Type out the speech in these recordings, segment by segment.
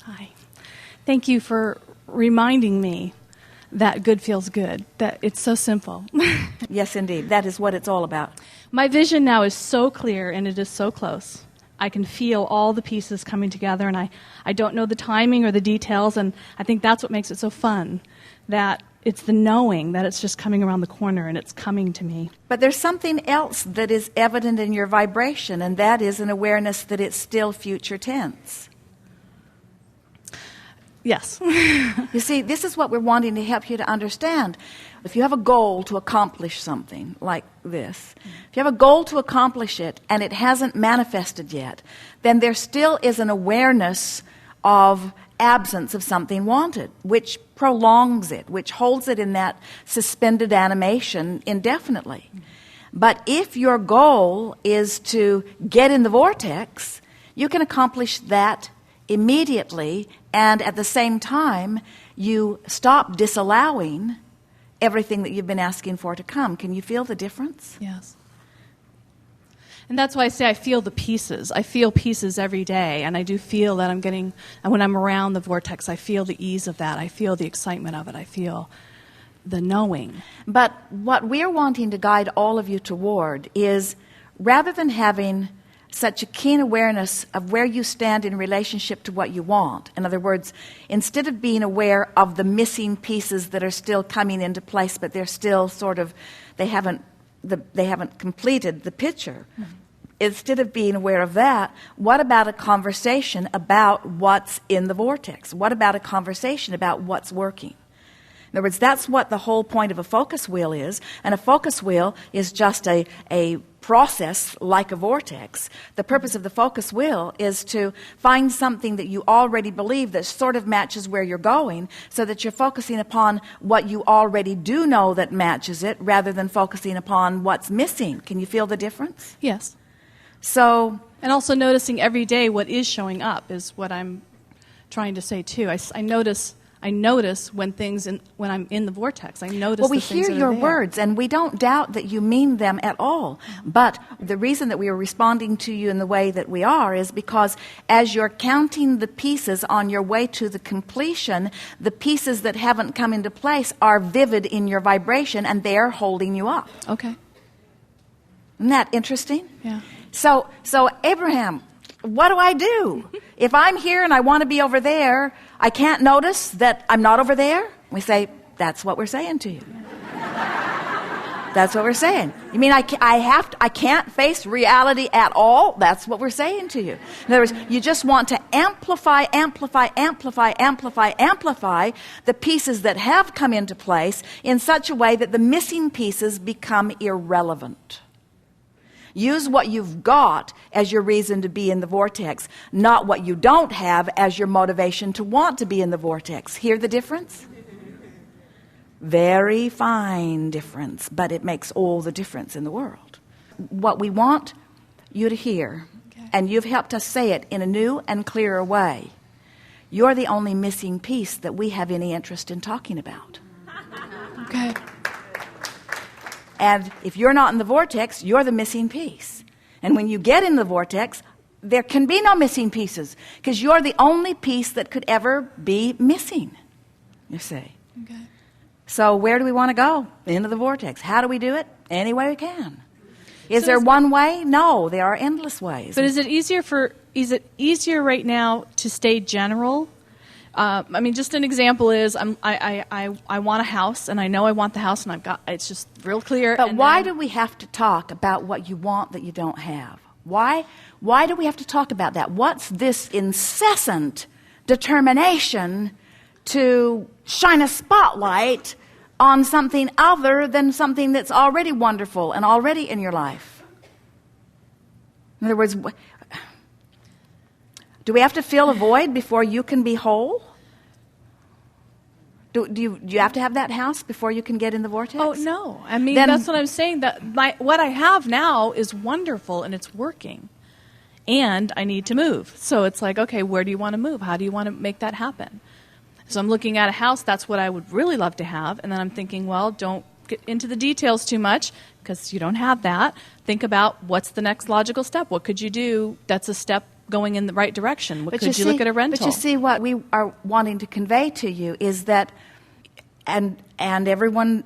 Hi. Thank you for reminding me that good feels good, that it's so simple. Yes, indeed. That is what it's all about. My vision now is so clear, and it is so close. I can feel all the pieces coming together, and I don't know the timing or the details, and I think that's what makes it so fun, that it's the knowing that it's just coming around the corner and it's coming to me. But there's something else that is evident in your vibration, and that is an awareness that it's still future tense. Yes. You see, this is what we're wanting to help you to understand. If you have a goal to accomplish something like this, if you have a goal to accomplish it and it hasn't manifested yet, then there still is an awareness of absence of something wanted, which prolongs it, which holds it in that suspended animation indefinitely. But if your goal is to get in the vortex, you can accomplish that immediately, and at the same time, you stop disallowing everything that you've been asking for to come. Can you feel the difference? Yes. And that's why I say I feel the pieces. I feel pieces every day, and I do feel that I'm getting, and when I'm around the vortex, I feel the ease of that. I feel the excitement of it. I feel the knowing. But what we're wanting to guide all of you toward is, rather than having such a keen awareness of where you stand in relationship to what you want. In other words, instead of being aware of the missing pieces that are still coming into place, but they're still sort of, they haven't completed the picture. Mm-hmm. Instead of being aware of that, what about a conversation about what's in the vortex? What about a conversation about what's working? In other words, that's what the whole point of a focus wheel is, and a focus wheel is just a process like a vortex. The purpose of the focus wheel is to find something that you already believe that sort of matches where you're going, so that you're focusing upon what you already do know that matches it, rather than focusing upon what's missing. Can you feel the difference? Yes. So, and also noticing every day what is showing up is what I'm trying to say too. I notice when when I'm in the vortex. I notice. Well, we the things hear that your are there. words, and we don't doubt that you mean them at all. But the reason that we are responding to you in the way that we are is because as you're counting the pieces on your way to the completion, the pieces that haven't come into place are vivid in your vibration, and they're holding you up. Okay. Isn't that interesting? Yeah. So Abraham, what do I do? If I'm here and I want to be over there, I can't notice that I'm not over there? We say, that's what we're saying to you. That's what we're saying. You mean I can't face reality at all? That's what we're saying to you. In other words, you just want to amplify the pieces that have come into place in such a way that the missing pieces become irrelevant. Use what you've got as your reason to be in the vortex, not what you don't have as your motivation to want to be in the vortex. Hear the difference? Very fine difference, but it makes all the difference in the world. What we want you to hear, and you've helped us say it in a new and clearer way, you're the only missing piece that we have any interest in talking about. Okay. And if you're not in the vortex, you're the missing piece. And when you get in the vortex, there can be no missing pieces, because you're the only piece that could ever be missing, you see. Okay. So where do we want to go? Into the vortex. How do we do it? Any way we can. Is there one way? No, there are endless ways. But is it easier right now to stay general? Just an example is I want a house, and I know I want the house, and it's just real clear. But why do we have to talk about what you want that you don't have? Why do we have to talk about that? What's this incessant determination to shine a spotlight on something other than something that's already wonderful and already in your life? In other words, do we have to fill a void before you can be whole? Do you have to have that house before you can get in the vortex? Oh, no. That's what I'm saying. That what I have now is wonderful, and it's working. And I need to move. So it's like, okay, where do you want to move? How do you want to make that happen? So I'm looking at a house. That's what I would really love to have. And then I'm thinking, well, don't get into the details too much, because you don't have that. Think about what's the next logical step. What could you do that's a step going in the right direction? But Could you look at a rental? But you see, what we are wanting to convey to you is that, and everyone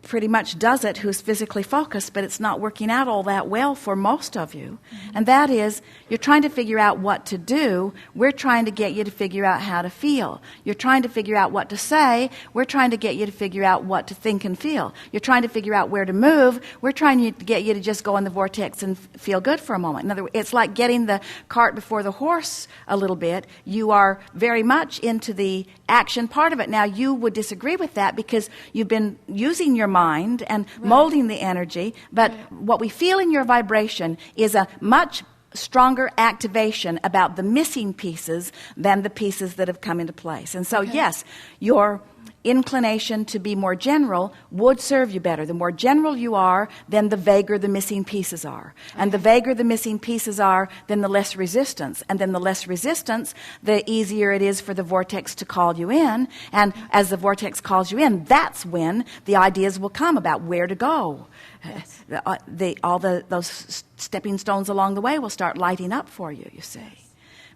pretty much does it who's physically focused, but it's not working out all that well for most of you. Mm-hmm. And that is, you're trying to figure out what to do. We're trying to get you to figure out how to feel. You're trying to figure out what to say. We're trying to get you to figure out what to think and feel. You're trying to figure out where to move. We're trying to get you to just go in the vortex and feel good for a moment. In other words, it's like getting the cart before the horse a little bit. You are very much into the action part of it. Now, you would disagree with that because you've been using your mind and molding the energy, but what we feel in your vibration is a much stronger activation about the missing pieces than the pieces that have come into place. And so, yes, your inclination to be more general would serve you better. The more general you are, then the vaguer the missing pieces are. And the vaguer the missing pieces are, then the less resistance. And then the less resistance, the easier it is for the vortex to call you in. And as the vortex calls you in, that's when the ideas will come about where to go. Yes. Those stepping stones along the way will start lighting up for you, you see.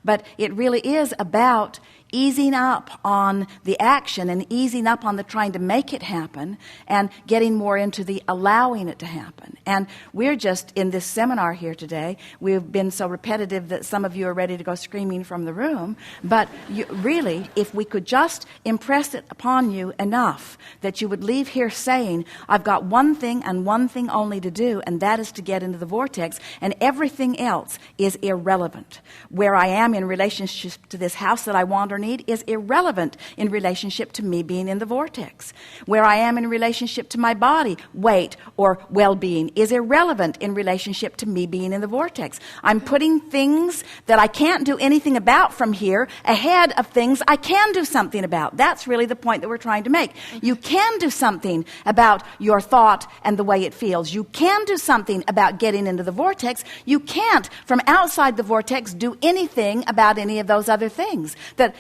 But it really is about easing up on the action and easing up on the trying to make it happen and getting more into the allowing it to happen. And we're just in this seminar here today, we've been so repetitive that some of you are ready to go screaming from the room. But really, if we could just impress it upon you enough that you would leave here saying, I've got one thing and one thing only to do, and that is to get into the vortex, and everything else is irrelevant. Where I am in relationship to this house that I want or need is irrelevant in relationship to me being in the vortex. Where I am in relationship to my body, weight, or well-being is irrelevant in relationship to me being in the vortex. I'm putting things that I can't do anything about from here ahead of things I can do something about. That's really the point that we're trying to make. You can do something about your thought and the way it feels. You can do something about getting into the vortex. You can't, from outside the vortex, do anything about any of those other things. That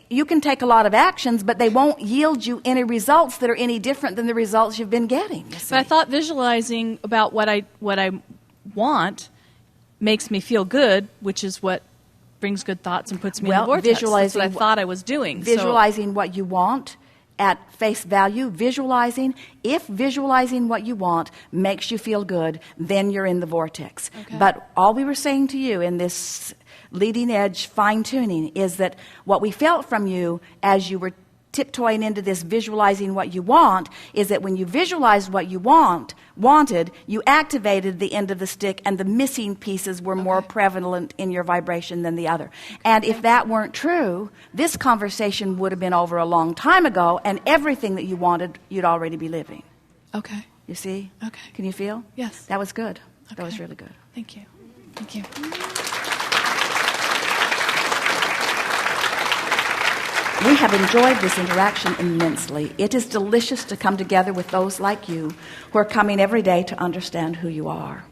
you can take a lot of actions, but they won't yield you any results that are any different than the results you've been getting. But I thought visualizing about what I want makes me feel good, which is what brings good thoughts and puts me in the vortex. That's what I thought I was doing. Visualizing what you want at face value, if visualizing what you want makes you feel good, then you're in the vortex. Okay. But all we were saying to you in this leading edge fine-tuning is that what we felt from you as you were tiptoeing into this visualizing what you want is that when you visualized what you wanted, you activated the end of the stick, and the missing pieces were more prevalent in your vibration than the other. And if that weren't true, this conversation would have been over a long time ago, and everything that you wanted, you'd already be living. Okay. You see? Okay. Can you feel? Yes. That was good. Okay. That was really good. Thank you. Thank you. We have enjoyed this interaction immensely. It is delicious to come together with those like you who are coming every day to understand who you are.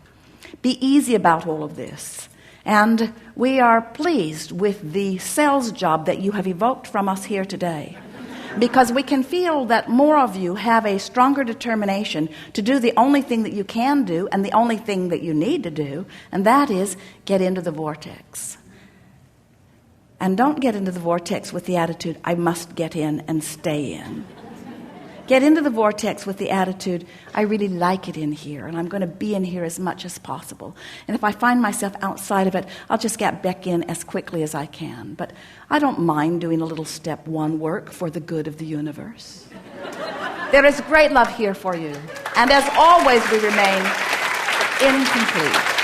Be easy about all of this. And we are pleased with the sales job that you have evoked from us here today, because we can feel that more of you have a stronger determination to do the only thing that you can do and the only thing that you need to do, and that is get into the vortex. And don't get into the vortex with the attitude, I must get in and stay in. Get into the vortex with the attitude, I really like it in here, and I'm going to be in here as much as possible. And if I find myself outside of it, I'll just get back in as quickly as I can. But I don't mind doing a little step one work for the good of the universe. There is great love here for you. And as always, we remain incomplete.